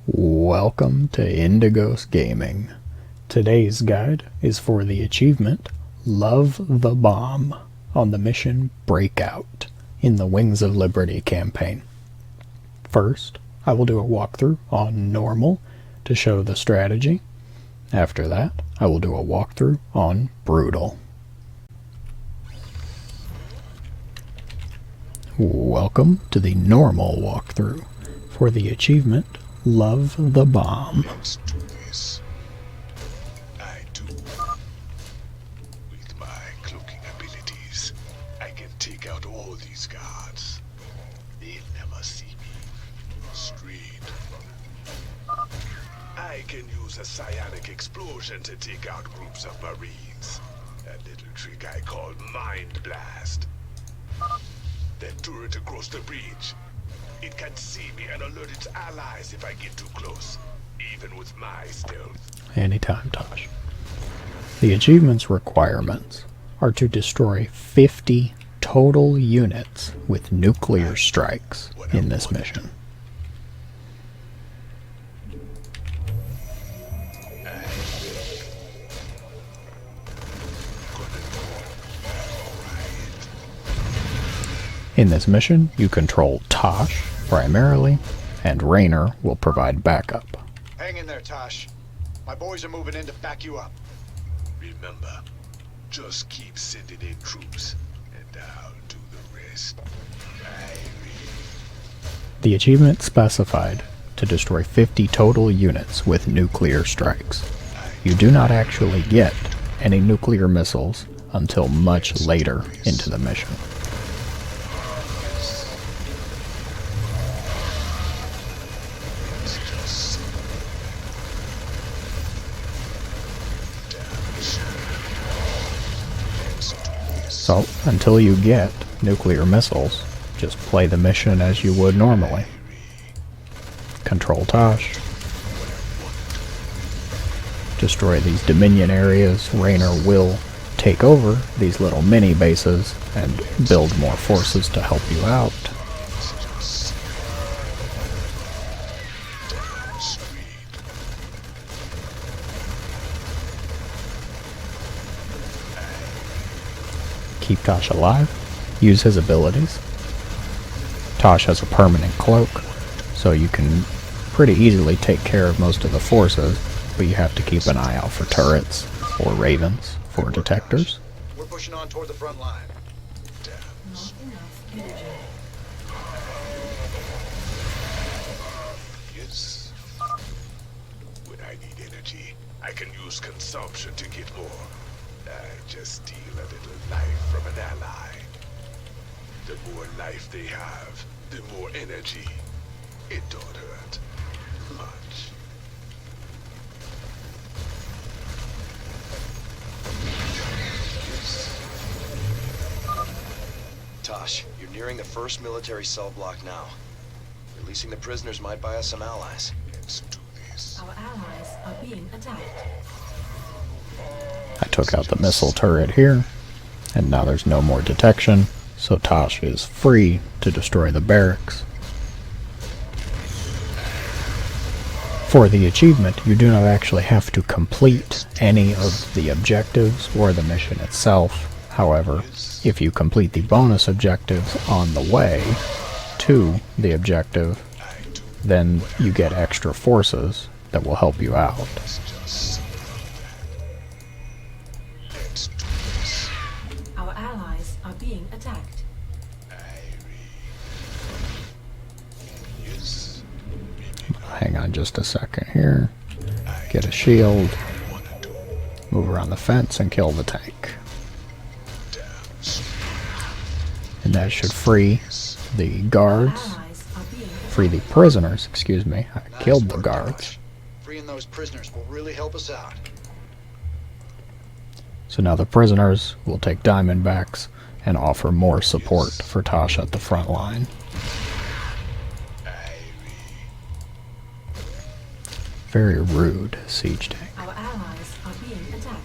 Welcome to Indigos Gaming. Today's guide is for the achievement Love the Bomb on the mission Breakout in the Wings of Liberty campaign. First, I will do a walkthrough on Normal to show the strategy. After that, I will do a walkthrough on Brutal. Welcome to the Normal walkthrough for the achievement Love the Bomb. Let's do this. I do. With my cloaking abilities, I can take out all these guards. They'll never see me. Street. I can use a psionic explosion to take out groups of Marines. A little trick I call Mind Blast. That turret across the breach. It can see me and alert its allies if I get too close, even with my stealth. Anytime, Tosh. The achievement's requirements are to destroy 50 total units with nuclear strikes in this mission. In this mission, you control Tosh primarily, and Raynor will provide backup. Hang in there, Tosh. My boys are moving in to back you up. Remember, just keep sending in troops, and I'll do the rest. The achievement specified to destroy 50 total units with nuclear strikes. You do not actually get any nuclear missiles until much later into the mission. So, until you get nuclear missiles, just play the mission as you would normally. Control Tosh. Destroy these Dominion areas. Raynor will take over these little mini bases and build more forces to help you out. Keep Tosh alive, use his abilities. Tosh has a permanent cloak, so you can pretty easily take care of most of the forces, but you have to keep an eye out for turrets or ravens for detectors. We're pushing on toward the front line. Yes. When I need energy, I can use consumption to get more. I just steal a little life from an ally. The more life they have, the more energy. It don't hurt much. Tosh, you're nearing the first military cell block now. Releasing the prisoners might buy us some allies. Let's do this. Our allies are being attacked. I took out the missile turret here, and now there's no more detection, so Tosh is free to destroy the barracks. For the achievement, you do not actually have to complete any of the objectives or the mission itself. However, if you complete the bonus objectives on the way to the objective, then you get extra forces that will help you out. Our allies are being attacked. Hang on just a second here. Get a shield. Move around the fence and kill the tank. And that should free the guards. Allies are being Free the prisoners, excuse me. I killed the guards. Freeing those prisoners will really help us out. So now the prisoners will take Diamondbacks and offer more support for Tosh at the front line. Very rude siege tank. Our allies are being attacked.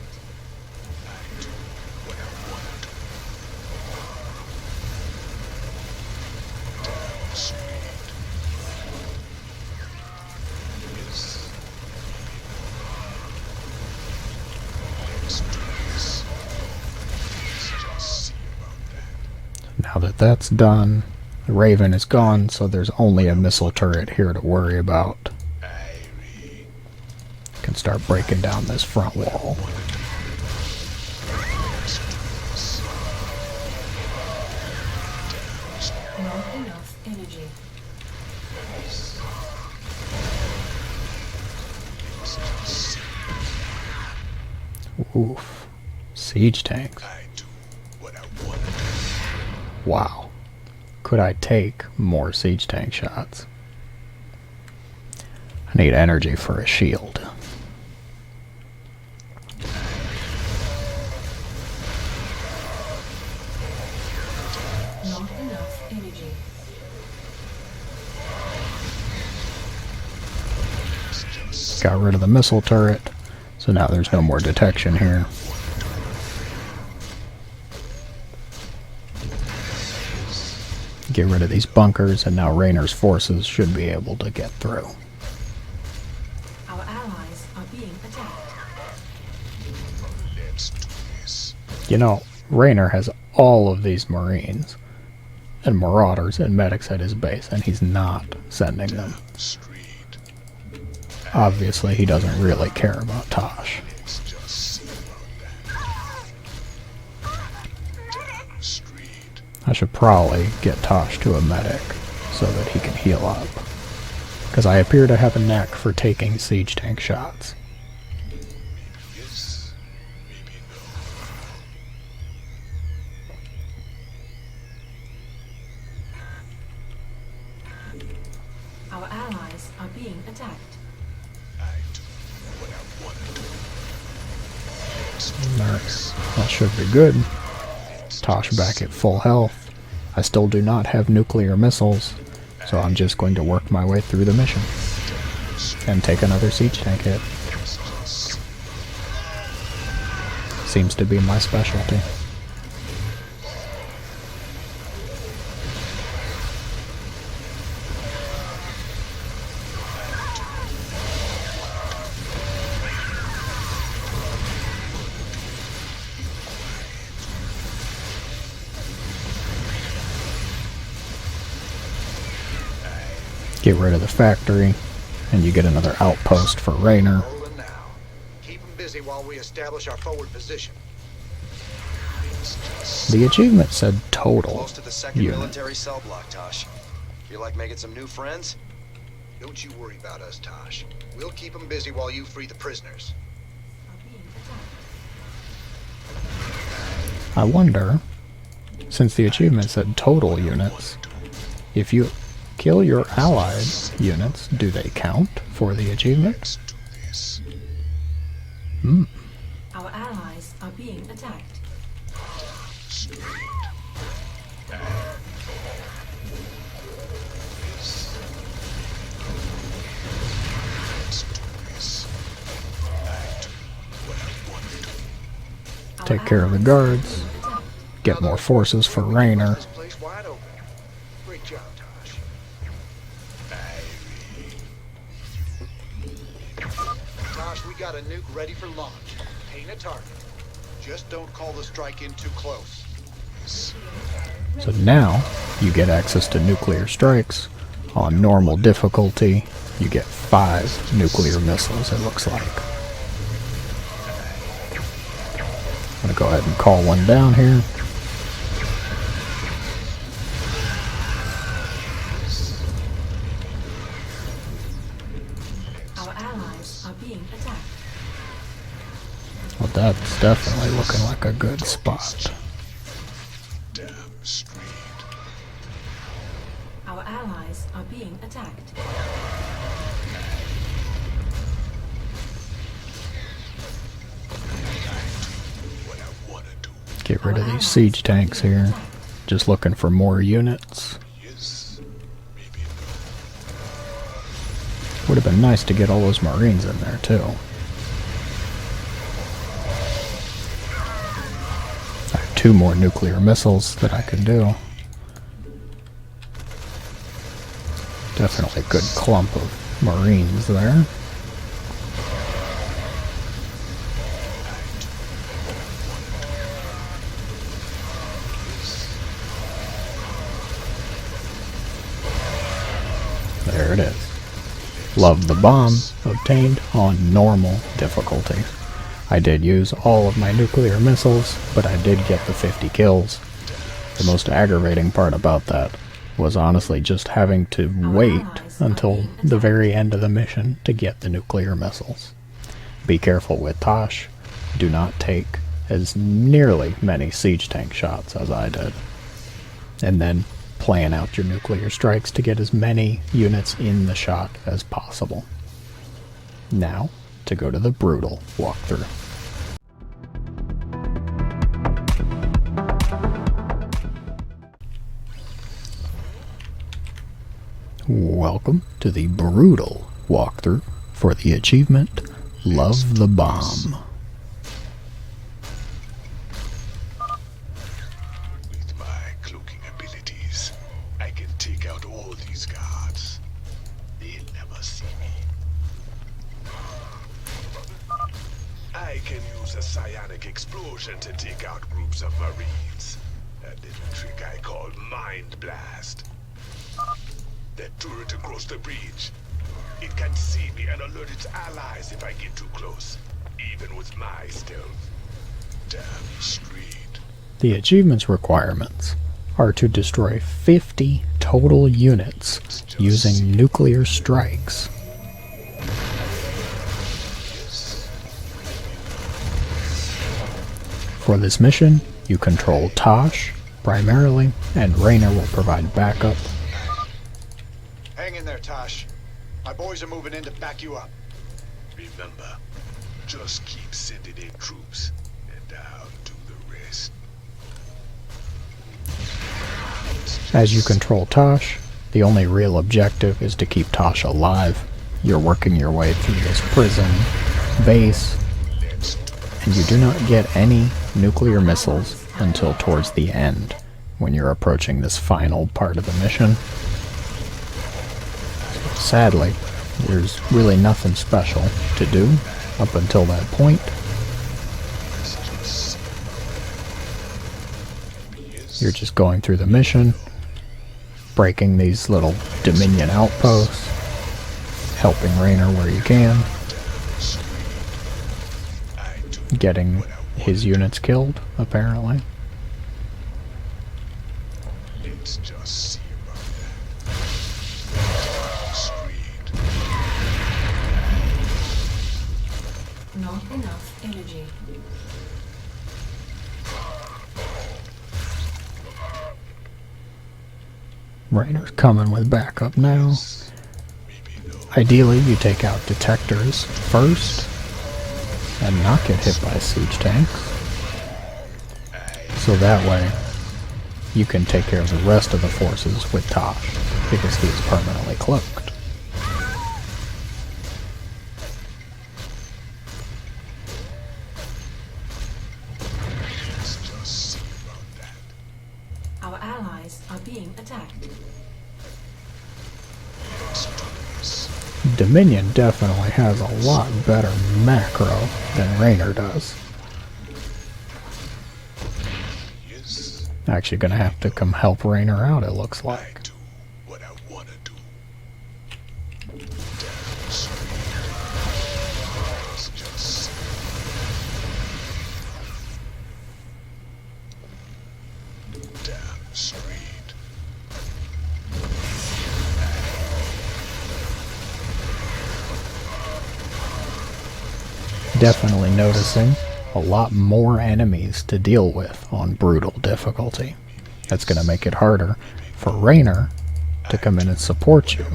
Now that that's done, the Raven is gone, so there's only a missile turret here to worry about. Can start breaking down this front wall. Not enough energy. Oof. Siege tanks. I do what I want to do. Wow. Could I take more siege tank shots? I need energy for a shield. Not enough energy. Got rid of the missile turret, so now there's no more detection here. Get rid of these bunkers, and now Raynor's forces should be able to get through. Our allies are being attacked. Let's do this. You know, Raynor has all of these Marines and Marauders and medics at his base, and he's not sending them. Street. Obviously, he doesn't really care about Tosh. Let's just see down street. I should probably get Tosh to a medic so that he can heal up, because I appear to have a knack for taking siege tank shots. Yes, maybe no. Our allies are being attacked. I do what I want to do. Let's do Nice. That should be good. Tosh back at full health. I still do not have nuclear missiles, so I'm just going to work my way through the mission and take another siege tank hit. Seems to be my specialty. Get rid of the factory, and you get another outpost for Raynor. Rolling now. Keep them busy while we establish our forward position. The achievement said total Close to the second units. military cell block, Tosh. Feel like making some new friends? Don't you worry about us, Tosh. We'll keep them busy while you free the prisoners. Are being attacked. I wonder, since the achievement said total units, if you kill your allied units, do they count for the achievement? Let's do this. Our allies are being attacked. Street. Let's do this. I do what I want to do. Our Take care of the allies are guards. being attacked. Get more forces for Raynor. This place wide open. Great job, Tosh. Tosh, we got a nuke ready for launch. Paint a target. Just don't call the strike in too close. So now you get access to nuclear strikes. On normal difficulty, you get 5 nuclear missiles, it looks like. I'm going to go ahead and call one down here. Our allies are being attacked. Well, that's definitely looking like a good spot. Damn street. Our allies are being attacked. What I want to do. Get rid of these siege tanks here. Just looking for more units. Yes, maybe no. Would have been nice to get all those Marines in there too. I have 2 more nuclear missiles that I can do. Definitely a good clump of Marines there. There it is. Love the Bomb obtained on normal difficulty. I did use all of my nuclear missiles, but I did get the 50 kills. The most aggravating part about that was honestly just having to wait until the very end of the mission to get the nuclear missiles. Be careful with Tosh. Do not take as nearly many siege tank shots as I did. And then plan out your nuclear strikes to get as many units in the shot as possible. Now, to go to the brutal walkthrough. Welcome to the brutal walkthrough for the achievement Love the Bomb. With my cloaking abilities, I can take out all these guards. They'll never see me. I can use a psionic explosion to take out groups of Marines. A little trick I call Mind Blast. That turret across the breach. It can see me and alert its allies if I get too close, even with my stealth. Damn straight. The achievement's requirements are to destroy 50 total units using nuclear strikes. For this mission, you control Tosh primarily, and Raynor will provide backup. Hang in there, Tosh. My boys are moving in to back you up. Remember, just keep sending in troops, and I'll do the rest. As you control Tosh, the only real objective is to keep Tosh alive. You're working your way through this prison base, and you do not get any nuclear missiles until towards the end, when you're approaching this final part of the mission. Sadly, there's really nothing special to do up until that point. You're just going through the mission, breaking these little Dominion outposts, helping Raynor where you can, getting his units killed, apparently. Let's just see about that. Not enough energy. Raynor's coming with backup now. Ideally, you take out detectors first and not get hit by siege tanks. So that way, you can take care of the rest of the forces with Tosh, because he is permanently cloaked. Let's just see about that. Our allies are being attacked. Let's do this. Dominion definitely has a lot better macro than Raynor does. Yes, Actually gonna have to come help Raynor out, it looks I like. do what I wanna do. Damn straight. Let's just see. Damn straight. Definitely noticing a lot more enemies to deal with on brutal difficulty. That's going to make it harder for Raynor to come in and support you.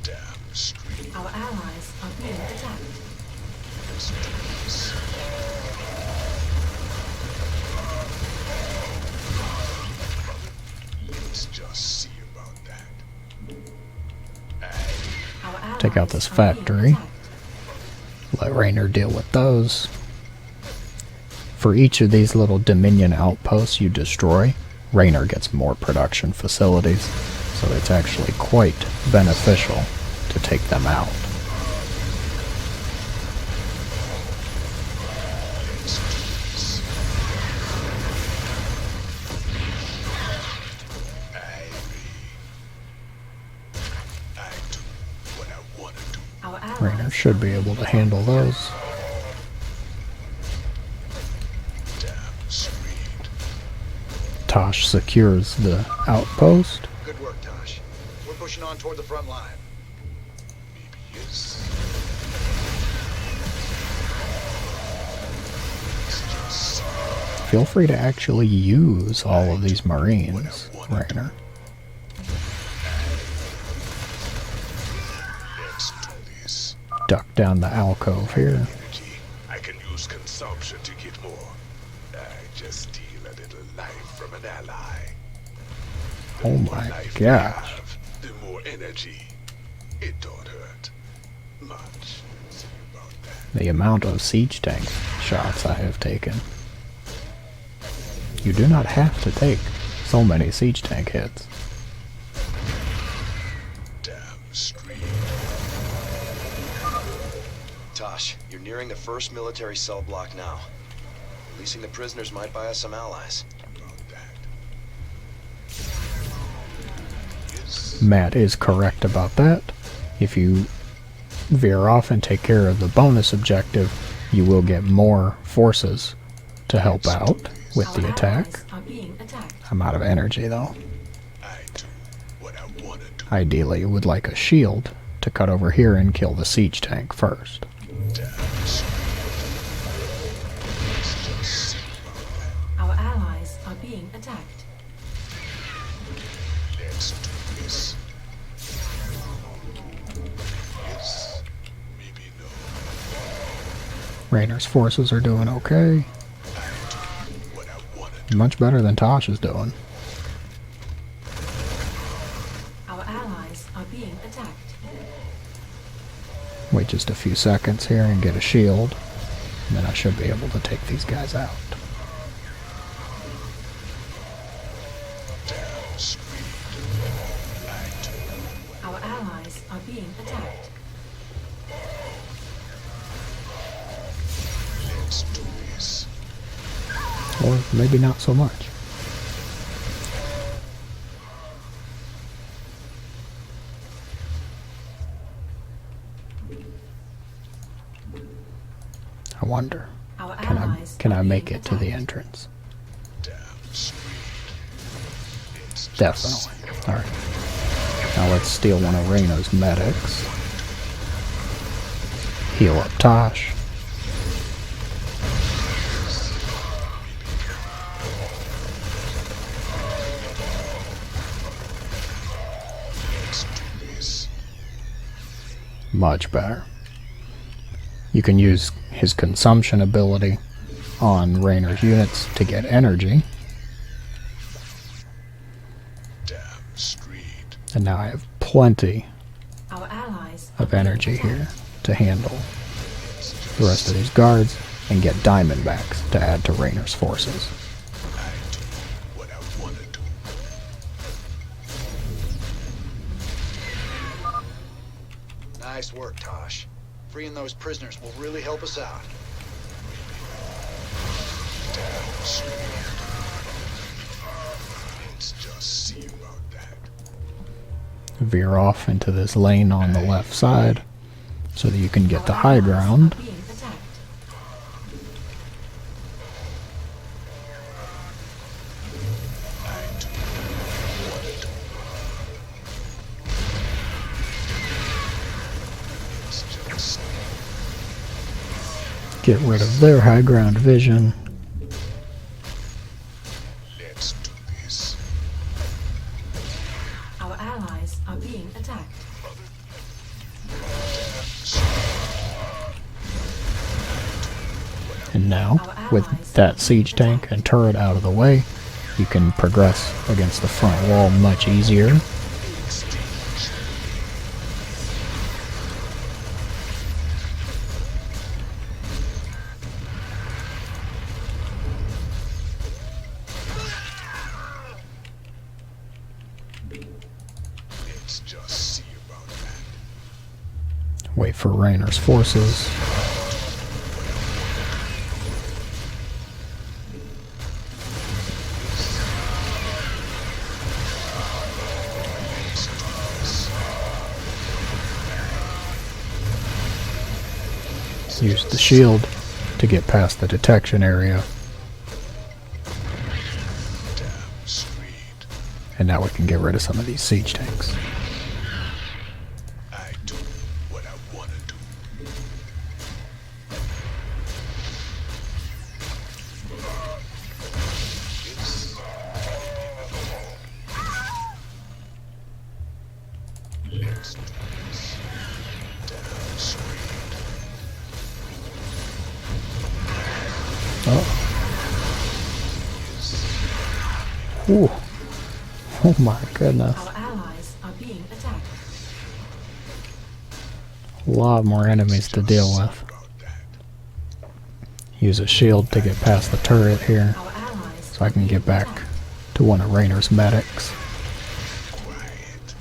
Damn straight. Our allies are being attacked. Let's do this. Let's just see about that. Our allies Take out this are being factory. attacked. Let Raynor deal with those. For each of these little Dominion outposts you destroy, Raynor gets more production facilities, so it's actually quite beneficial to take them out. Raynor should be able to handle those. Damn screed. Tosh secures the outpost. Good work, Tosh. We're pushing on toward the front line. Maybe yes. It's just Feel free to actually use all of these Marines, Raynor. let's do this. Duck down the alcove here. Energy. I can use consumption to get more. I just steal a little life from an ally. Oh more my life you gosh. have, the more energy. It don't hurt much. See about that. The amount of siege tank shots I have taken. You do not have to take so many siege tank hits. Damn screed. Tosh, you're nearing the first military cell block now. Releasing the prisoners might buy us some allies. About that. Yes. Matt is correct about that. If you veer off and take care of the bonus objective, you will get more forces to help out with Our the attack. allies are being attacked. I'm out of energy though. I do what I wanna do. Ideally, you would like a shield to cut over here and kill the siege tank first. Damn screed. Let's just see about Our allies are being attacked. that. Let's do this. Yes. Maybe no. Raynor's forces are doing okay. What I wanna do. Much better than Tosh is doing. Our allies are being attacked. Wait just a few seconds here and get a shield. And then I should be able to take these guys out. Damn screed. I do. Our allies are being attacked. Let's do this. Or maybe not so much. I wonder, Our can allies I are make being it to the attacked. entrance? Damn screed. It's just Definitely. Alright. Now let's steal one of Reyna's medics. Heal up Tosh. let's do this. Much better. You can use his consumption ability on Raynor's units to get energy. Damn screed. And now I have plenty Our allies are of being energy attacked. here to handle the rest of these guards and get diamondbacks to add to Raynor's forces. I do what I wanna do. Nice work, Tosh. Freeing those prisoners will really help us out. Damn screed. Let's just see about that. Veer off into this lane on the left side so that you can get Our the high allies ground. are being attacked. I do what I do. It's just Get rid of their high ground vision. let's do this. Our allies are being attacked. And now, with that siege tank and turret out of the way, you can progress against the front wall much easier. Let's just see about that. Wait for Raynor's forces. Use the shield to get past the detection area. Damn straight. And now we can get rid of some of these siege tanks. I do what I wanna do. Let's do this. Damn straight. Oh. Ooh. Oh my goodness. Our allies are being attacked. A lot more enemies to deal with. About that. Use a shield to get past the turret here, Our allies so I can get back to one of Rainer's medics. Quiet.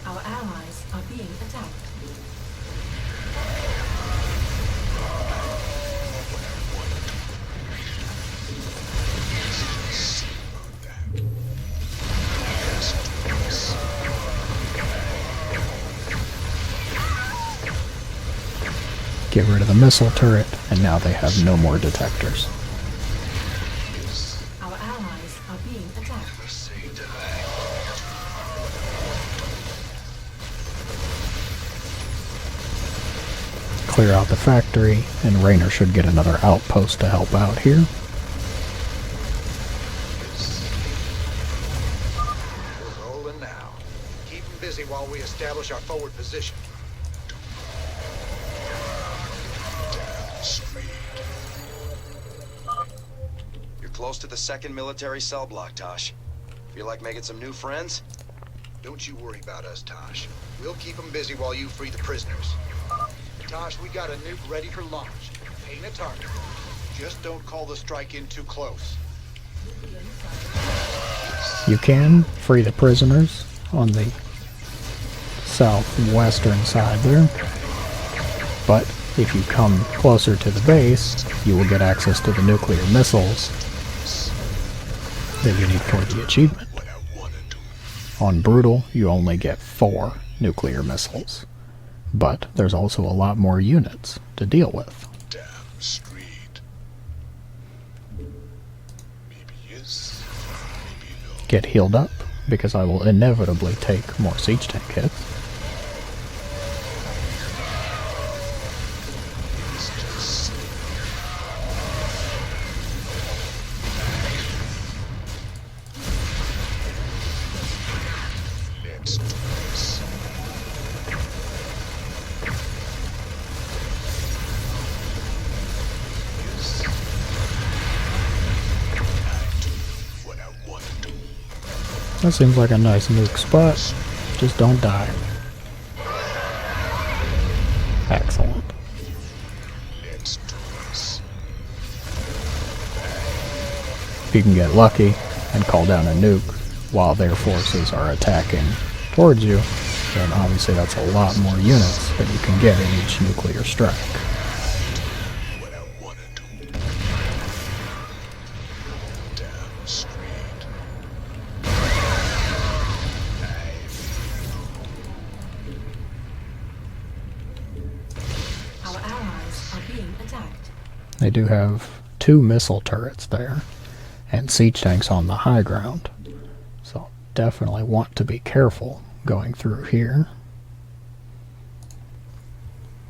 Our allies are being attacked. Get rid of the missile turret, and now they have no more detectors. Our allies are being attacked. Clear out the factory, and Rainer should get another outpost to help out here. We're rolling now. Keep them busy while we establish our forward position. You're close to the second military cell block, Tosh. Feel like making some new friends? Don't you worry about us, Tosh. We'll keep them busy while you free the prisoners. Tosh, we got a nuke ready for launch. Paint a target. Just don't call the strike in too close. You can free the prisoners on the southwestern side there, but if you come closer to the base, you will get access to the nuclear missiles that you need for the achievement. What I wanna do. On Brutal, you only get 4 nuclear missiles, but there's also a lot more units to deal with. Damn straight. Maybe yes, maybe no. Get healed up, because I will inevitably take more siege tank hits. It's just let's do this. Yes. I do what I wanna do. That seems like a nice nuke spot. Just don't die. Excellent. Let's do this. If you can get lucky and call down a nuke while their forces are attacking towards you, then obviously that's a lot more units that you can get in each nuclear strike. What I wanna do. Damn straight. Our allies are being attacked. They do have 2 missile turrets there and siege tanks on the high ground, so definitely want to be careful going through here.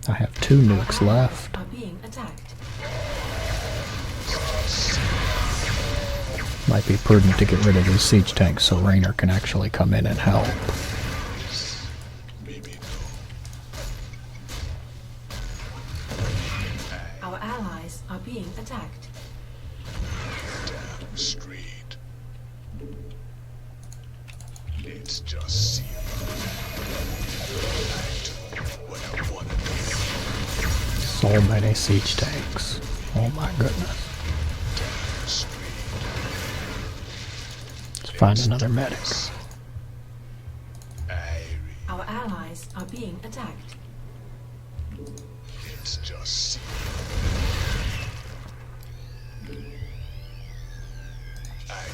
I have 2 nukes left. Are being attacked. Might be prudent to get rid of these siege tanks so Rainer can actually come in and help. Maybe no. Our allies are being attacked. Damn straight. Let's just see. I do what I wanna do. So many siege tanks. Oh my goodness. Damn straight. Let's find another medic. Our allies are being attacked. Let's just see. I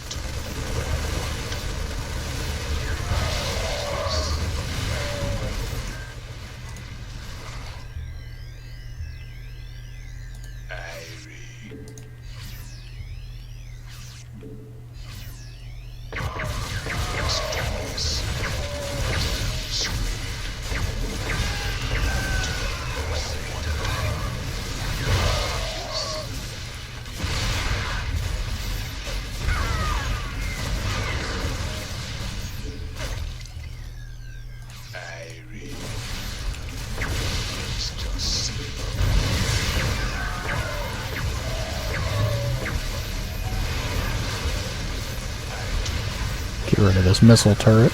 rid of this missile turret.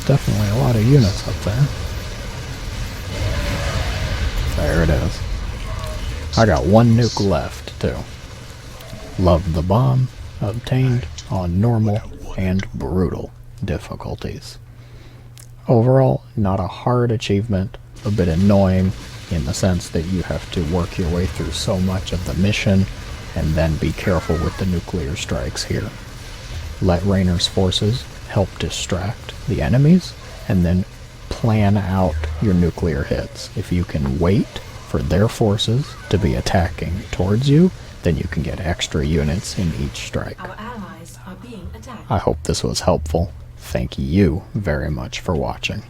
Definitely a lot of units up there. There it is. I got one nuke left, too. Love the bomb. Obtained on normal and brutal difficulties. Overall, not a hard achievement, a bit annoying in the sense that you have to work your way through so much of the mission and then be careful with the nuclear strikes here. Let Raynor's forces help distract the enemies and then plan out your nuclear hits. If you can wait for their forces to be attacking towards you, then you can get extra units in each strike. Our allies are being attacked. I hope this was helpful. Thank you very much for watching.